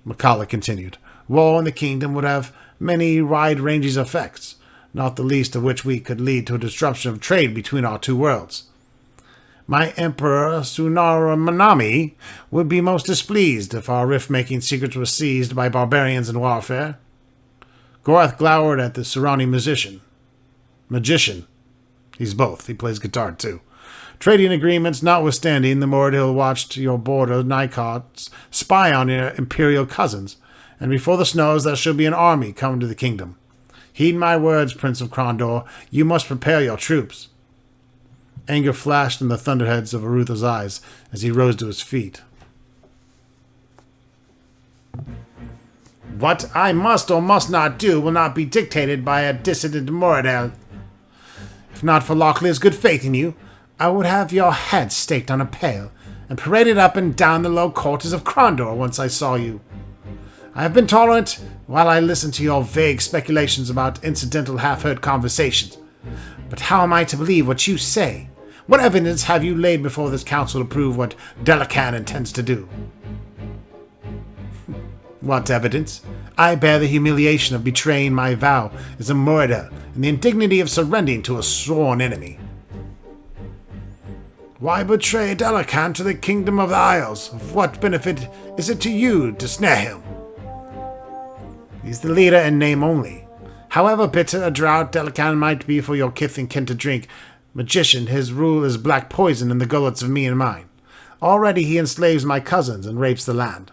Macaulay continued. War in the kingdom would have many wide-ranging effects, not the least of which could lead to a disruption of trade between our two worlds. My Emperor Sunara Manami would be most displeased if our rift-making secrets were seized by barbarians in warfare. Gorath glowered at the surrounding magician. He's both. He plays guitar, too. Trading agreements notwithstanding, the Moradhil watched your border Nighthawks spy on your imperial cousins, and before the snows there shall be an army coming to the kingdom. Heed my words, Prince of Krondor. You must prepare your troops. Anger flashed in the thunderheads of Arutha's eyes as he rose to his feet. What I must or must not do will not be dictated by a dissident Moradhil. If not for Locklear's good faith in you, I would have your head staked on a pale and paraded up and down the low quarters of Krondor once I saw you. I have been tolerant while I listen to your vague speculations about incidental half-heard conversations. But how am I to believe what you say? What evidence have you laid before this council to prove what Delacan intends to do? What evidence? I bear the humiliation of betraying my vow as a murder and the indignity of surrendering to a sworn enemy. Why betray Delacan to the kingdom of the Isles? Of what benefit is it to you to snare him? He's the leader in name only. However bitter a drought Delacan might be for your kith and kin to drink, magician, his rule is black poison in the gullets of me and mine. Already he enslaves my cousins and rapes the land.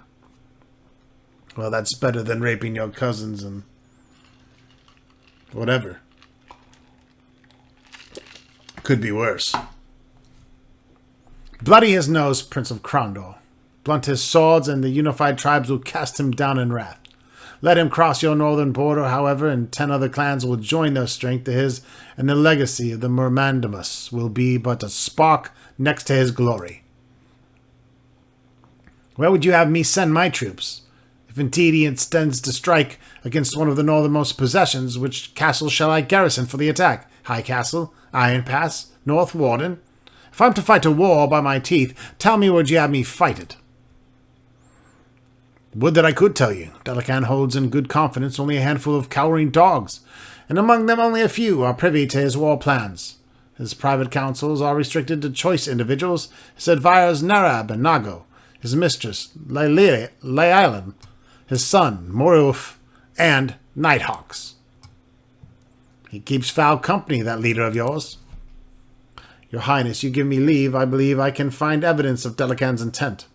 Well, that's better than raping your cousins and whatever. Could be worse. Bloody his nose, Prince of Krondor. Blunt his swords, and the unified tribes will cast him down in wrath. Let him cross your northern border, however, and 10 other clans will join their strength to his, and the legacy of the Myrmandamus will be but a spark next to his glory. Where would you have me send my troops? If indeed he intends to strike against one of the northernmost possessions, which castle shall I garrison for the attack? High Castle? Iron Pass? North Warden? If I'm to fight a war by my teeth, tell me where'd you have me fight it? Would that I could tell you. Delacan holds in good confidence only a handful of cowering dogs, and among them only a few are privy to his war plans. His private councils are restricted to choice individuals, his advisors Narab and Nago, his mistress Laylan, his son Moruf, and Nighthawks. He keeps foul company, that leader of yours. Your Highness, you give me leave, I believe I can find evidence of Delacan's intent.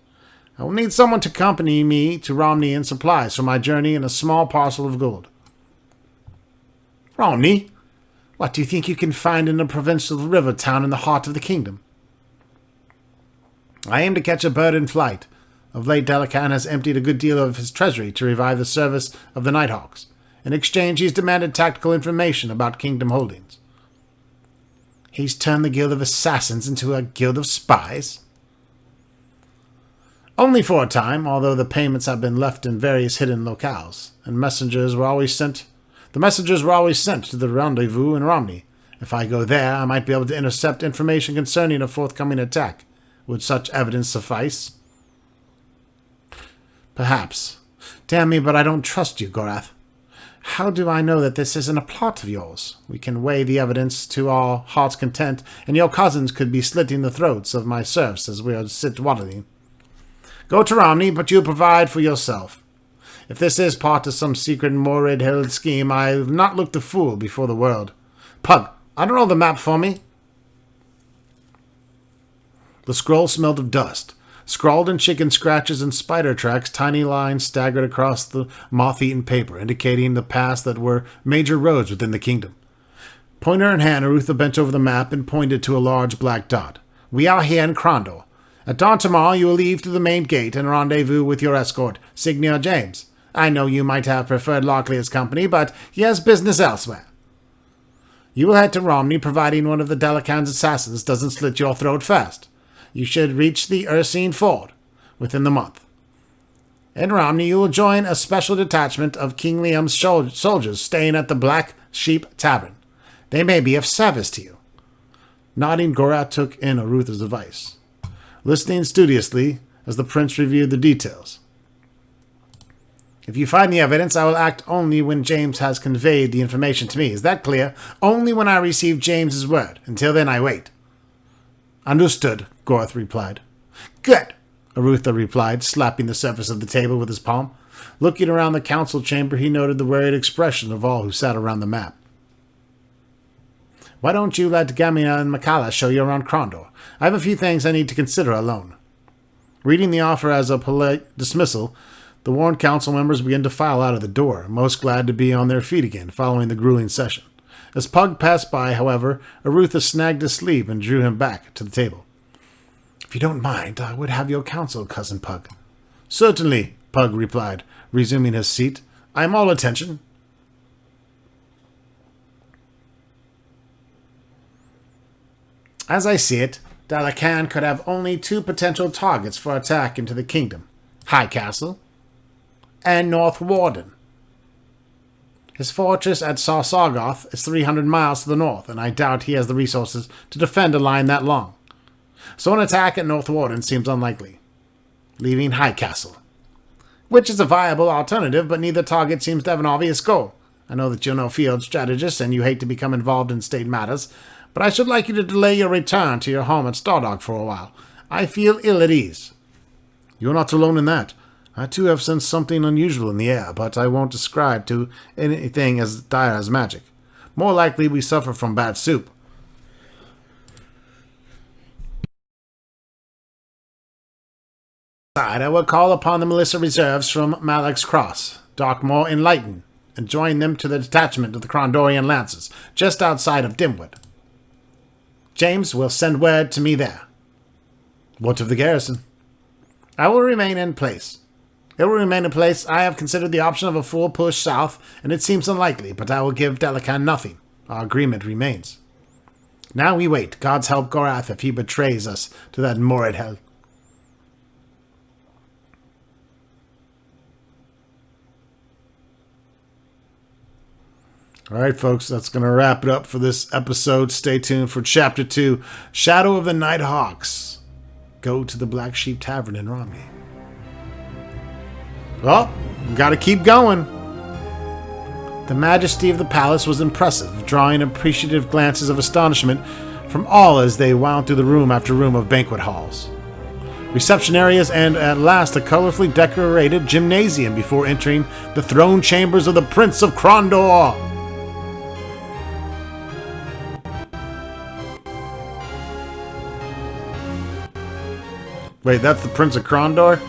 I will need someone to accompany me to Romney and supplies for my journey and a small parcel of gold. Romney? What do you think you can find in a provincial river town in the heart of the kingdom? I aim to catch a bird in flight. Of late, Delacan has emptied a good deal of his treasury to revive the service of the Nighthawks. In exchange, he's demanded tactical information about kingdom holdings. He's turned the Guild of Assassins into a guild of spies? Only for a time, although the payments have been left in various hidden locales, and messengers were always sent. The messengers were always sent to the rendezvous in Romney. If I go there, I might be able to intercept information concerning a forthcoming attack. Would such evidence suffice? Perhaps. Damn me, but I don't trust you, Gorath. How do I know that this isn't a plot of yours? We can weigh the evidence to our heart's content, and your cousins could be slitting the throats of my serfs as we are sit waddling. Go to Romney, but you'll provide for yourself. If this is part of some secret Morid-held scheme, I've not looked a fool before the world. Pug, unroll the map for me. The scroll smelled of dust. Scrawled in chicken scratches and spider tracks, tiny lines staggered across the moth-eaten paper, indicating the paths that were major roads within the kingdom. Pointer in hand, Arutha bent over the map and pointed to a large black dot. We are here in Krondor. At dawn tomorrow you will leave through the main gate and rendezvous with your escort, Signor James. I know you might have preferred Lockley's company, but he has business elsewhere. You will head to Romney, providing one of the Delacan's assassins doesn't slit your throat first. You should reach the Ursine Ford within the month. In Romney, you will join a special detachment of King Liam's soldiers staying at the Black Sheep Tavern. They may be of service to you. Nodding, Gorath took in Arutha's advice, listening studiously as the prince reviewed the details. If you find the evidence, I will act only when James has conveyed the information to me. Is that clear? Only when I receive James's word. Until then, I wait. Understood, Gorath replied. Good, Arutha replied, slapping the surface of the table with his palm. Looking around the council chamber, he noted the worried expression of all who sat around the map. Why don't you let Gamina and Makala show you around Krondor? I have a few things I need to consider alone. Reading the offer as a polite dismissal, the worn council members began to file out of the door, most glad to be on their feet again following the grueling session. As Pug passed by, however, Arutha snagged his sleeve and drew him back to the table. If you don't mind, I would have your counsel, Cousin Pug. Certainly, Pug replied, resuming his seat. I am all attention. As I see it, Delacan could have only two potential targets for attack into the kingdom. High Castle and North Warden. His fortress at Sarsagoth is 300 miles to the north, and I doubt he has the resources to defend a line that long. So an attack at North Warden seems unlikely, leaving High Castle, which is a viable alternative, but neither target seems to have an obvious goal. I know that you're no field strategist and you hate to become involved in state matters, but I should like you to delay your return to your home at Stardog for a while. I feel ill at ease. You're not alone in that. I too have sensed something unusual in the air, but I won't ascribe to anything as dire as magic. More likely we suffer from bad soup. I will call upon the militia reserves from Malek's Cross, Darkmoor and Lighton, and join them to the detachment of the Krondorian Lancers, just outside of Dimwood. James will send word to me there. What of the garrison? I will remain in place. It will remain in place. I have considered the option of a full push south, and it seems unlikely, but I will give Delacan nothing. Our agreement remains. Now we wait. Gods help Gorath if he betrays us to that Morid hell. Alright, folks, that's going to wrap it up for this episode. Stay tuned for Chapter 2, Shadow of the Nighthawks. Go to the Black Sheep Tavern in Romney. Well, gotta keep going. The majesty of the palace was impressive, drawing appreciative glances of astonishment from all as they wound through the room after room of banquet halls, reception areas, and at last a colorfully decorated gymnasium before entering the throne chambers of the Prince of Krondor. Wait, that's the Prince of Krondor?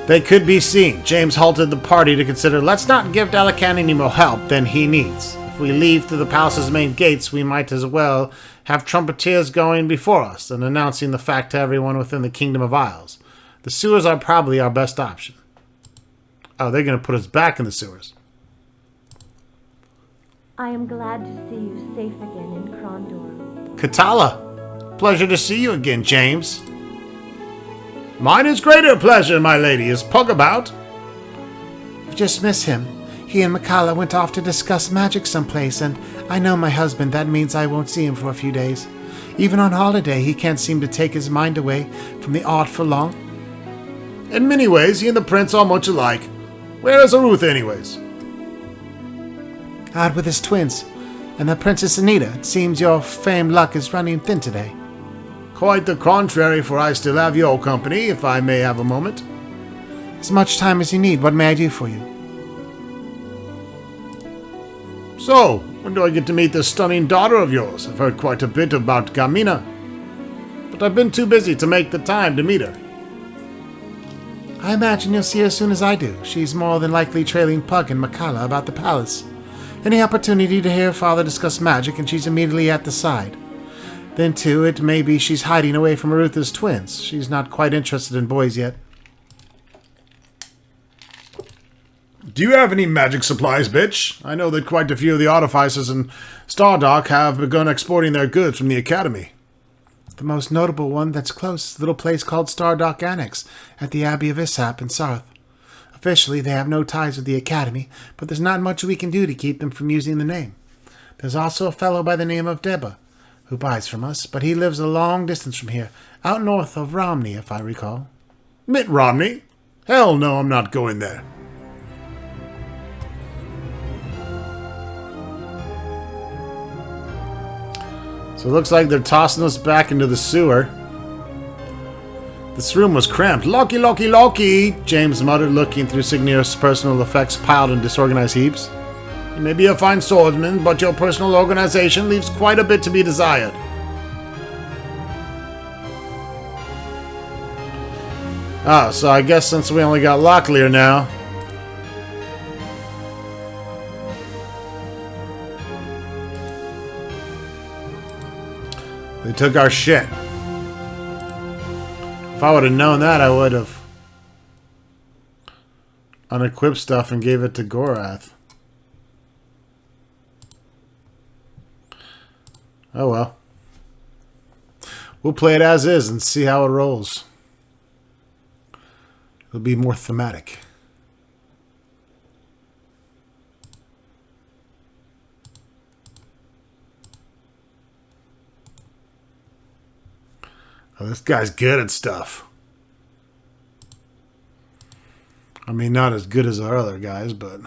They could be seen. James halted the party to consider, let's not give Delacan any more help than he needs. If we leave through the palace's main gates, we might as well have trumpeters going before us and announcing the fact to everyone within the Kingdom of Isles. The sewers are probably our best option. Oh, they're going to put us back in the sewers. I am glad to see you safe again in Krondor. Katala, pleasure to see you again, James. Mine is greater pleasure, my lady. Is Pug about? You just miss him. He and Mikala went off to discuss magic someplace, and I know my husband. That means I won't see him for a few days. Even on holiday, he can't seem to take his mind away from the art for long. In many ways, he and the prince are much alike. Where is Aruth, anyways? Out with his twins. And the Princess Anita. It seems your famed luck is running thin today. Quite the contrary, for I still have your company, if I may have a moment. As much time as you need. What may I do for you? So, when do I get to meet this stunning daughter of yours? I've heard quite a bit about Gamina, but I've been too busy to make the time to meet her. I imagine you'll see her as soon as I do. She's more than likely trailing Pug and Mikala about the palace. Any opportunity to hear her father discuss magic, and she's immediately at the side. Then, too, it may be she's hiding away from Arutha's twins. She's not quite interested in boys yet. Do you have any magic supplies, bitch? I know that quite a few of the artificers in Stardock have begun exporting their goods from the Academy. The most notable one that's close is a little place called Stardock Annex at the Abbey of Ishap in Sarth. Officially, they have no ties with the Academy, but there's not much we can do to keep them from using the name. There's also a fellow by the name of Deba, who buys from us, but he lives a long distance from here, out north of Romney, if I recall. Mitt Romney? Hell no, I'm not going there. So it looks like they're tossing us back into the sewer. This room was cramped. Loki, Loki, Loki! James muttered, looking through Signir's personal effects piled in disorganized heaps. You may be a fine swordsman, but your personal organization leaves quite a bit to be desired. Ah, so I guess since we only got Locklear now... they took our shit. If I would have known that, I would have unequipped stuff and gave it to Gorath. Oh well. We'll play it as is and see how it rolls. It'll be more thematic. Oh, this guy's good at stuff. I mean, not as good as our other guys, but...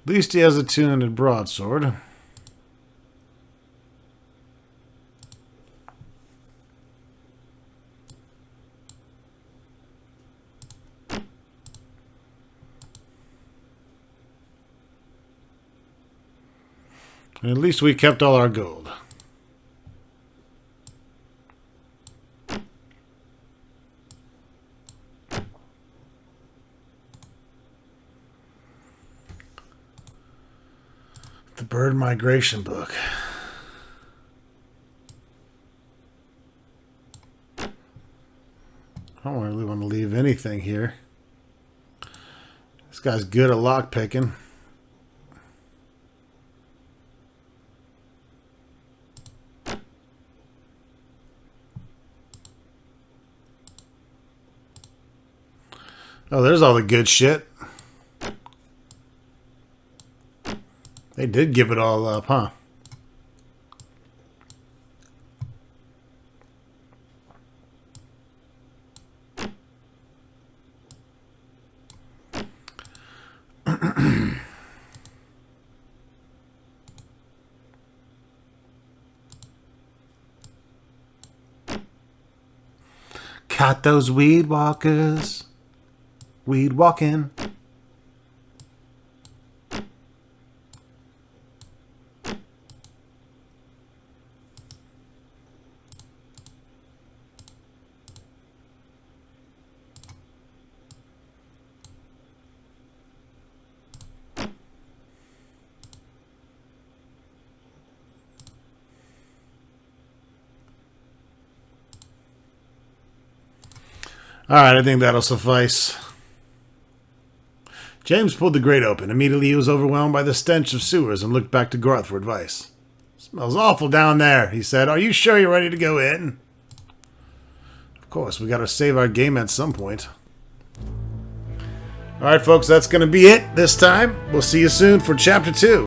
At least he has a two-handed broadsword. And at least we kept all our gold. The bird migration book. I don't really want to leave anything here. This guy's good at lock picking. Oh, there's all the good shit. They did give it all up, huh? Caught those weed walkers. Weed walking. Alright, I think that'll suffice. James pulled the grate open. Immediately he was overwhelmed by the stench of sewers and looked back to Garth for advice. "Smells awful down there," he said. "Are you sure you're ready to go in?" Of course, we gotta save our game at some point. Alright folks, that's gonna be it this time. We'll see you soon for Chapter 2.